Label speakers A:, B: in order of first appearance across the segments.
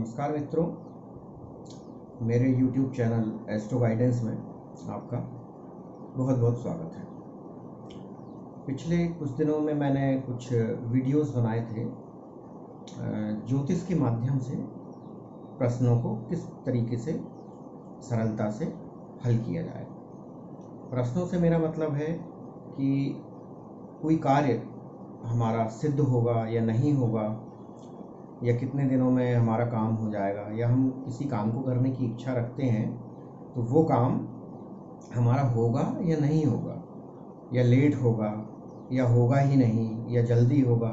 A: नमस्कार मित्रों, मेरे YouTube चैनल एस्ट्रो गाइडेंस में आपका बहुत बहुत स्वागत है। पिछले कुछ दिनों में मैंने कुछ वीडियोस बनाए थे ज्योतिष के माध्यम से प्रश्नों को किस तरीके से सरलता से हल किया जाए। प्रश्नों से मेरा मतलब है कि कोई कार्य हमारा सिद्ध होगा या नहीं होगा, या कितने दिनों में हमारा काम हो जाएगा, या हम किसी काम को करने की इच्छा रखते हैं तो वो काम हमारा होगा या नहीं होगा, या लेट होगा या होगा ही नहीं, या जल्दी होगा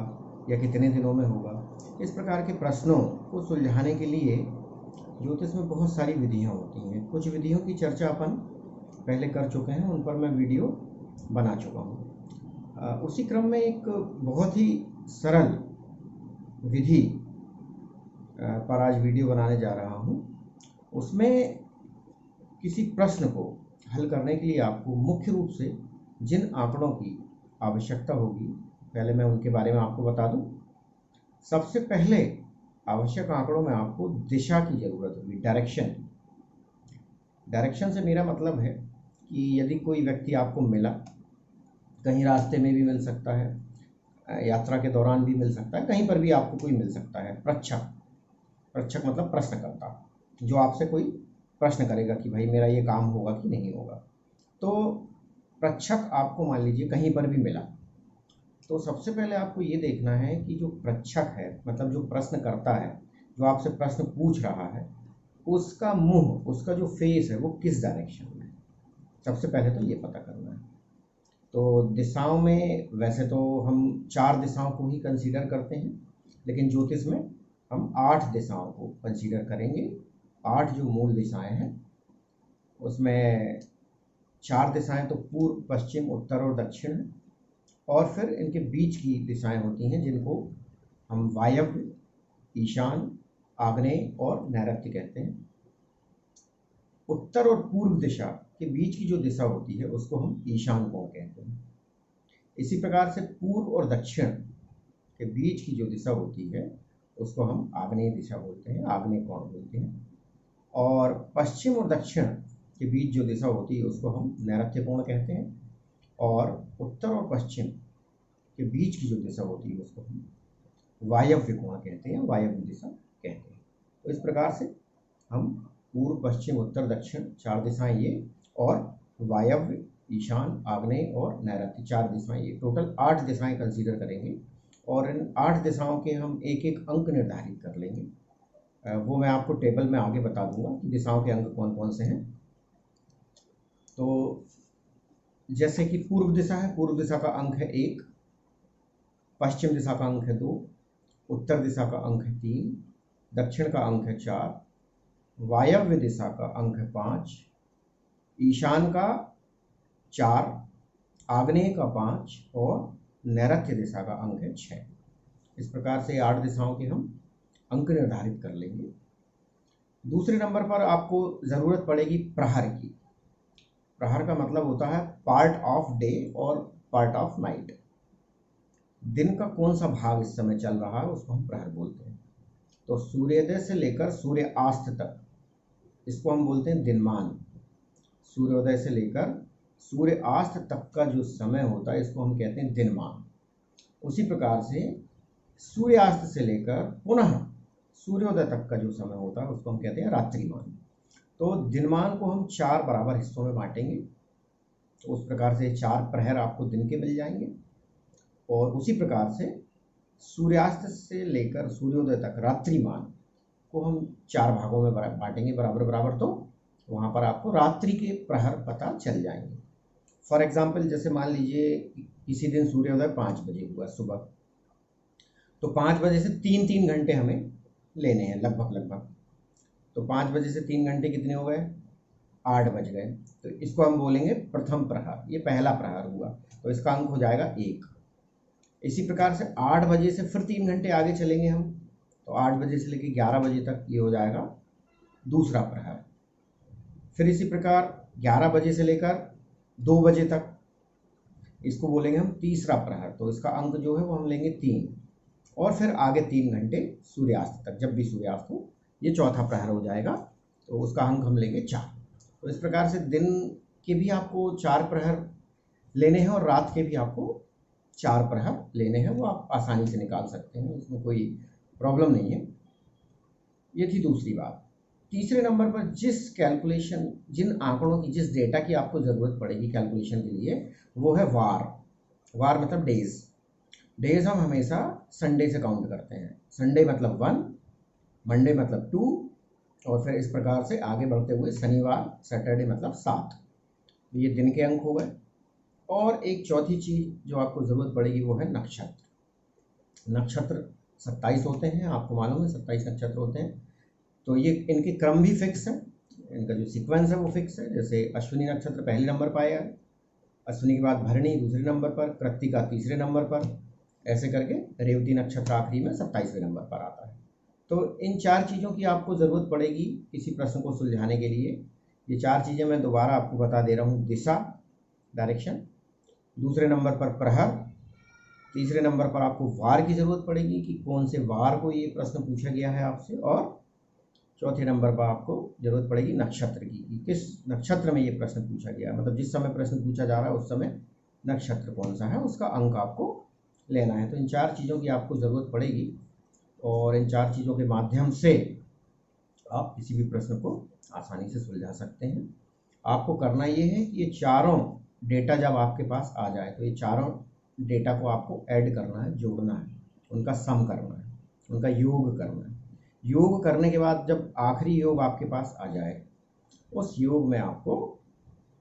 A: या कितने दिनों में होगा। इस प्रकार के प्रश्नों को सुलझाने के लिए ज्योतिष में बहुत सारी विधियां होती हैं। कुछ विधियों की चर्चा अपन पहले कर चुके हैं, उन पर मैं वीडियो बना चुका हूँ। उसी क्रम में एक बहुत ही सरल विधि पर आज वीडियो बनाने जा रहा हूँ। उसमें किसी प्रश्न को हल करने के लिए आपको मुख्य रूप से जिन आंकड़ों की आवश्यकता होगी, पहले मैं उनके बारे में आपको बता दूं। सबसे पहले आवश्यक आंकड़ों में आपको दिशा की ज़रूरत होगी, डायरेक्शन। डायरेक्शन से मेरा मतलब है कि यदि कोई व्यक्ति आपको मिला, कहीं रास्ते में भी मिल सकता है, यात्रा के दौरान भी मिल सकता है, कहीं पर भी आपको कोई मिल सकता है। प्रच्छक मतलब प्रश्नकर्ता, जो आपसे कोई प्रश्न करेगा कि भाई मेरा ये काम होगा कि नहीं होगा। तो प्रच्छक आपको मान लीजिए कहीं पर भी मिला, तो सबसे पहले आपको ये देखना है कि जो प्रच्छक है, मतलब जो प्रश्न करता है, जो आपसे प्रश्न पूछ रहा है, उसका मुंह, उसका जो फेस है वो किस डायरेक्शन में है। सबसे पहले तो ये पता करना है। तो दिशाओं में वैसे तो हम 4 दिशाओं को ही कंसीडर करते हैं, लेकिन ज्योतिष में हम 8 दिशाओं को कंसीडर करेंगे। 8 जो मूल दिशाएं हैं, उसमें 4 दिशाएं तो पूर्व, पश्चिम, उत्तर और दक्षिण हैं, और फिर इनके बीच की दिशाएं होती हैं जिनको हम वायव्य, ईशान, आग्नेय और नैऋत्य कहते हैं। उत्तर और पूर्व दिशा के बीच की जो दिशा होती है उसको हम ईशान कोण कहते हैं। इसी प्रकार से पूर्व और दक्षिण के बीच की जो दिशा होती है उसको हम आग्नेय दिशा बोलते हैं, आग्नेय कोण बोलते हैं। और पश्चिम और दक्षिण के बीच जो दिशा होती है उसको हम नैऋत्य कोण कहते हैं। और उत्तर और पश्चिम के बीच की जो दिशा होती है उसको हम वायव्य कोण कहते हैं, वायव्य दिशा कहते हैं। तो इस प्रकार से हम पूर्व, पश्चिम, उत्तर, दक्षिण 4 दिशाएं ये, और वायव्य, ईशान, आग्नेय और नैऋत्य 4 दिशाएं ये, टोटल 8 दिशाएं कंसीडर करेंगे। और इन 8 दिशाओं के हम एक एक अंक निर्धारित कर लेंगे। वो मैं आपको टेबल में आगे बता दूंगा कि दिशाओं के अंक कौन कौन से हैं। तो जैसे कि पूर्व दिशा है, पूर्व दिशा का अंक है 1, पश्चिम दिशा का अंक है 2, उत्तर दिशा का अंक है 3, दक्षिण का अंक है 4, वायव्य दिशा का अंक है 5, ईशान का 4, आग्नेय का 5 और नैऋत्य दिशा का अंक है 6। इस प्रकार से 8 दिशाओं के हम अंक निर्धारित कर लेंगे। दूसरे नंबर पर आपको ज़रूरत पड़ेगी प्रहर की। प्रहर का मतलब होता है पार्ट ऑफ डे और पार्ट ऑफ नाइट। दिन का कौन सा भाग इस समय चल रहा है उसको हम प्रहर बोलते हैं। तो सूर्योदय से लेकर सूर्यास्त तक इसको हम बोलते हैं दिनमान। सूर्योदय से लेकर सूर्यास्त तक का जो समय होता है इसको हम कहते हैं दिनमान। उसी प्रकार से सूर्यास्त से लेकर पुनः सूर्योदय तक का जो समय होता है उसको हम कहते हैं रात्रिमान। तो दिनमान को हम 4 बराबर हिस्सों में बांटेंगे। तो उस प्रकार से 4 प्रहर आपको दिन के मिल जाएंगे। और उसी प्रकार से सूर्यास्त से लेकर सूर्योदय तक रात्रिमान को हम 4 भागों में बांटेंगे बराबर बराबर। तो वहाँ पर आपको रात्रि के प्रहर पता चल जाएंगे। फॉर एग्जाम्पल, जैसे मान लीजिए किसी दिन सूर्योदय 5 बजे हुआ सुबह, तो 5 बजे से 3-3 घंटे हमें लेने हैं लगभग। तो 5 बजे से 3 घंटे कितने हो गए? 8 बज गए। तो इसको हम बोलेंगे प्रथम प्रहर, ये पहला प्रहर हुआ, तो इसका अंक हो जाएगा 1। इसी प्रकार से 8 बजे से फिर 3 घंटे आगे चलेंगे हम, तो 8 बजे से लेकर 11 बजे तक ये हो जाएगा दूसरा प्रहर। फिर इसी प्रकार 11 बजे से लेकर 2 बजे तक इसको बोलेंगे हम तीसरा प्रहर। तो इसका अंक जो है वो हम लेंगे 3। और फिर आगे 3 घंटे सूर्यास्त तक, जब भी सूर्यास्त हो ये चौथा प्रहर हो जाएगा, तो उसका अंक हम लेंगे 4। तो इस प्रकार से दिन के भी आपको 4 प्रहर लेने हैं और रात के भी आपको 4 प्रहर लेने हैं, वो आप आसानी से निकाल सकते हैं, उसमें कोई प्रॉब्लम नहीं है। ये थी दूसरी बात। तीसरे नंबर पर जिन आंकड़ों की, जिस डेटा की आपको ज़रूरत पड़ेगी कैलकुलेशन के लिए, वो है वार। वार मतलब डेज हम हमेशा संडे से काउंट करते हैं। संडे मतलब 1, मंडे मतलब 2, और फिर इस प्रकार से आगे बढ़ते हुए शनिवार, सैटरडे मतलब 7। ये दिन के अंक हो गए। और एक चौथी चीज़ जो आपको ज़रूरत पड़ेगी वो है नक्षत्र। नक्षत्र 27 होते हैं, आपको मालूम है 27 नक्षत्र होते हैं। तो ये इनके क्रम भी फिक्स है, इनका जो सीक्वेंस है वो फिक्स है। जैसे अश्विनी नक्षत्र पहले नंबर पर आया, अश्विनी के बाद भरणी दूसरे नंबर पर, कृत्तिका तीसरे नंबर पर, ऐसे करके रेवती नक्षत्र आखिरी में 27वें नंबर पर आता है। तो इन 4 चीज़ों की आपको ज़रूरत पड़ेगी किसी प्रश्न को सुलझाने के लिए। ये 4 चीज़ें मैं दोबारा आपको बता दे रहा हूँ। दिशा, डायरेक्शन, दूसरे नंबर पर प्रहर, तीसरे नंबर पर आपको वार की ज़रूरत पड़ेगी कि कौन से वार को ये प्रश्न पूछा गया है आपसे, और चौथे नंबर पर आपको ज़रूरत पड़ेगी नक्षत्र की कि किस नक्षत्र में ये प्रश्न पूछा गया, मतलब जिस समय प्रश्न पूछा जा रहा है उस समय नक्षत्र कौन सा है, उसका अंक आपको लेना है। तो इन 4 चीज़ों की आपको ज़रूरत पड़ेगी, और इन 4 चीज़ों के माध्यम से आप किसी भी प्रश्न को आसानी से सुलझा सकते हैं। आपको करना ये है कि ये चारों डेटा जब आपके पास आ जाए, तो ये चारों डेटा को आपको ऐड करना है, जोड़ना है, उनका सम करना है, उनका योग करना है। योग करने के बाद जब आखिरी योग आपके पास आ जाए, उस योग में आपको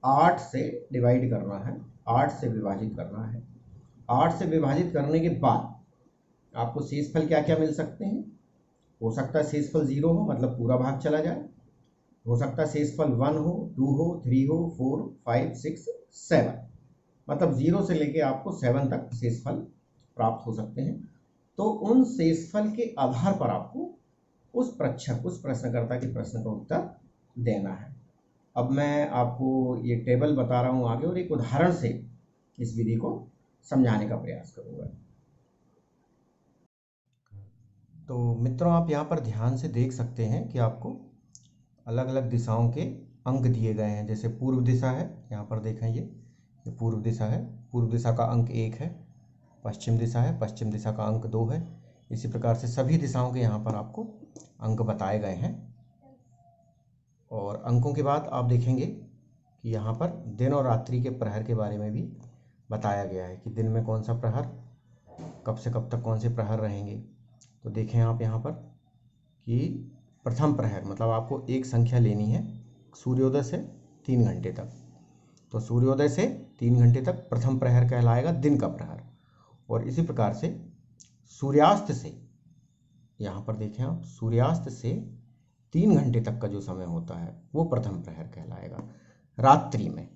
A: 8 से डिवाइड करना है, 8 से विभाजित करना है। 8 से विभाजित करने के बाद आपको शेषफल क्या क्या मिल सकते हैं। हो सकता है शेषफल 0 हो, मतलब पूरा भाग चला जाए। हो सकता है शेषफल 1 हो, 2 हो, 3 हो, 4, 5, 6, 7, मतलब 0 से लेके आपको 7 तक शेषफल प्राप्त हो सकते हैं। तो उन शेषफल के आधार पर आपको उस प्रश्नकर्ता के प्रश्न का उत्तर देना है। अब मैं आपको ये टेबल बता रहा हूँ आगे, और एक उदाहरण से इस विधि को समझाने का प्रयास करूँगा। तो मित्रों, आप यहाँ पर ध्यान से देख सकते हैं कि आपको अलग अलग दिशाओं के अंक दिए गए हैं। जैसे पूर्व दिशा है, यहाँ पर देखें ये पूर्व दिशा है, पूर्व दिशा का अंक 1 है। पश्चिम दिशा है, पश्चिम दिशा का अंक 2 है। इसी प्रकार से सभी दिशाओं के यहाँ पर आपको अंक बताए गए हैं। और अंकों के बाद आप देखेंगे कि यहाँ पर दिन और रात्रि के प्रहर के बारे में भी बताया गया है कि दिन में कौन सा प्रहर, कब से कब तक कौन से प्रहर रहेंगे। तो देखें आप यहाँ पर कि प्रथम प्रहर मतलब आपको एक संख्या लेनी है सूर्योदय से 3 घंटे तक। तो सूर्योदय से 3 घंटे तक प्रथम प्रहर कहलाएगा, दिन का प्रहर। और इसी प्रकार से सूर्यास्त से, यहाँ पर देखें आप, सूर्यास्त से 3 घंटे तक का जो समय होता है वो प्रथम प्रहर कहलाएगा। रात्रि में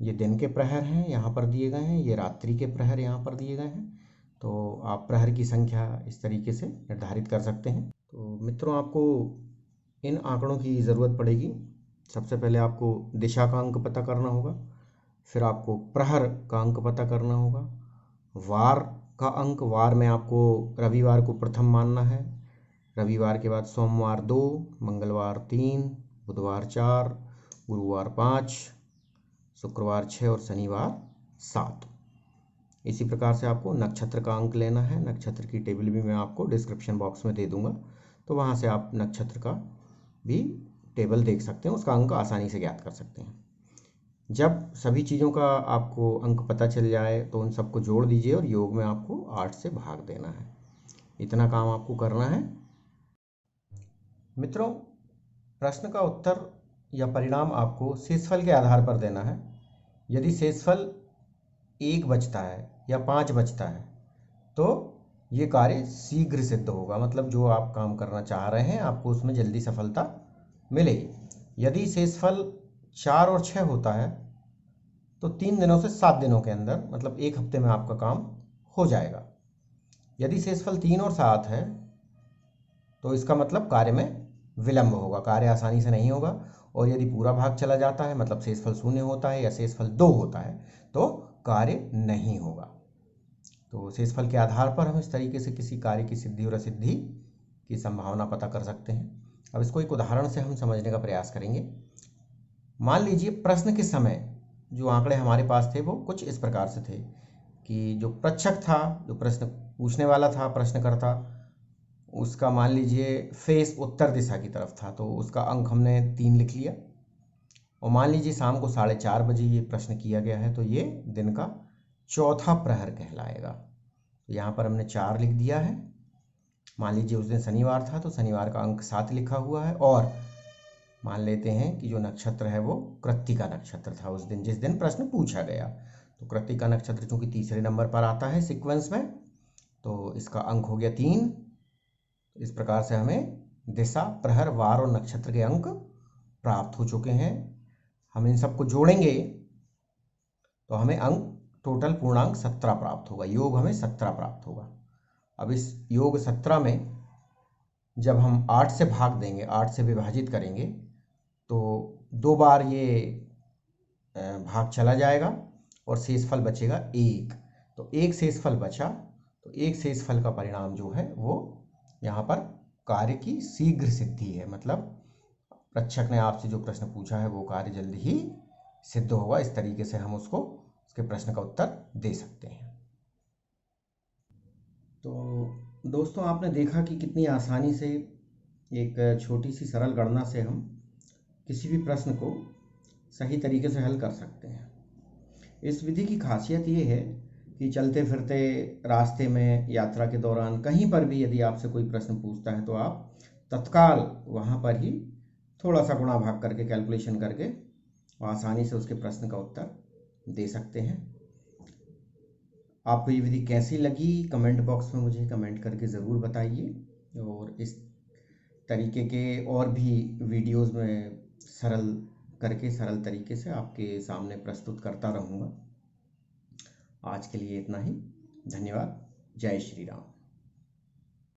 A: ये दिन के प्रहर हैं यहाँ पर दिए गए हैं, ये रात्रि के प्रहर यहाँ पर दिए गए हैं। तो आप प्रहर की संख्या इस तरीके से निर्धारित कर सकते हैं। तो मित्रों, आपको इन आंकड़ों की ज़रूरत पड़ेगी। सबसे पहले आपको दिशा का अंक पता करना होगा, फिर आपको प्रहर का अंक पता करना होगा, वार का अंक, वार में आपको रविवार को प्रथम मानना है, रविवार के बाद सोमवार 2, मंगलवार 3, बुधवार 4, गुरुवार 5, शुक्रवार 6 और शनिवार 7। इसी प्रकार से आपको नक्षत्र का अंक लेना है। नक्षत्र की टेबल भी मैं आपको डिस्क्रिप्शन बॉक्स में दे दूंगा, तो वहाँ से आप नक्षत्र का भी टेबल देख सकते हैं, उसका अंक आसानी से ज्ञात कर सकते हैं। जब सभी चीज़ों का आपको अंक पता चल जाए तो उन सबको जोड़ दीजिए और योग में आपको 8 से भाग देना है। इतना काम आपको करना है। मित्रों, प्रश्न का उत्तर या परिणाम आपको शेषफल के आधार पर देना है। यदि शेषफल 1 बचता है या 5 बचता है तो ये कार्य शीघ्र सिद्ध होगा, मतलब जो आप काम करना चाह रहे हैं आपको उसमें जल्दी सफलता मिलेगी। यदि शेषफल 4 और 6 होता है तो 3 दिनों से 7 दिनों के अंदर, मतलब 1 हफ्ते में आपका काम हो जाएगा। यदि शेषफल 3 और 7 है तो इसका मतलब कार्य में विलंब होगा, कार्य आसानी से नहीं होगा। और यदि पूरा भाग चला जाता है, मतलब शेषफल 0 होता है या शेषफल 2 होता है, तो कार्य नहीं होगा। तो शेषफल के आधार पर हम इस तरीके से किसी कार्य की सिद्धि और असिद्धि की संभावना पता कर सकते हैं। अब इसको एक उदाहरण से हम समझने का प्रयास करेंगे। मान लीजिए प्रश्न के समय जो आंकड़े हमारे पास थे वो कुछ इस प्रकार से थे कि जो प्रच्छक था, जो प्रश्न पूछने वाला था, प्रश्नकर्ता, उसका मान लीजिए फेस उत्तर दिशा की तरफ था, तो उसका अंक हमने 3 लिख लिया। और मान लीजिए शाम को 4:30 बजे ये प्रश्न किया गया है, तो ये दिन का चौथा प्रहर कहलाएगा। तो यहाँ पर हमने 4 लिख दिया है। मान लीजिए उस दिन शनिवार था, तो शनिवार का अंक 7 लिखा हुआ है। और मान लेते हैं कि जो नक्षत्र है वो कृत्तिका नक्षत्र था उस दिन, जिस दिन प्रश्न पूछा गया। तो कृत्तिका नक्षत्र चूंकि तीसरे नंबर पर आता है सीक्वेंस में, तो इसका अंक हो गया 3। इस प्रकार से हमें दिशा, प्रहर, वार और नक्षत्र के अंक प्राप्त हो चुके हैं। हम इन सबको जोड़ेंगे तो हमें अंक टोटल पूर्णांक 17 प्राप्त होगा, योग हमें 17 प्राप्त होगा। अब इस योग 17 में जब हम 8 से भाग देंगे, 8 से विभाजित करेंगे, तो 2 बार ये भाग चला जाएगा और शेषफल बचेगा 1। तो एक शेषफल बचा, तो एक शेषफल का परिणाम जो है वो यहाँ पर कार्य की शीघ्र सिद्धि है। मतलब प्रच्छक ने आपसे जो प्रश्न पूछा है वो कार्य जल्द ही सिद्ध होगा। इस तरीके से हम उसके प्रश्न का उत्तर दे सकते हैं। तो दोस्तों, आपने देखा कि कितनी आसानी से एक छोटी सी सरल गणना से हम किसी भी प्रश्न को सही तरीके से हल कर सकते हैं। इस विधि की खासियत ये है कि चलते फिरते रास्ते में, यात्रा के दौरान, कहीं पर भी यदि आपसे कोई प्रश्न पूछता है तो आप तत्काल वहाँ पर ही थोड़ा सा गुणा भाग करके, कैलकुलेशन करके आसानी से उसके प्रश्न का उत्तर दे सकते हैं। आपको ये विधि कैसी लगी कमेंट बॉक्स में मुझे कमेंट करके ज़रूर बताइए। और इस तरीके के और भी वीडियोस में सरल तरीके से आपके सामने प्रस्तुत करता रहूँगा। आज के लिए इतना ही। धन्यवाद। जय श्री राम।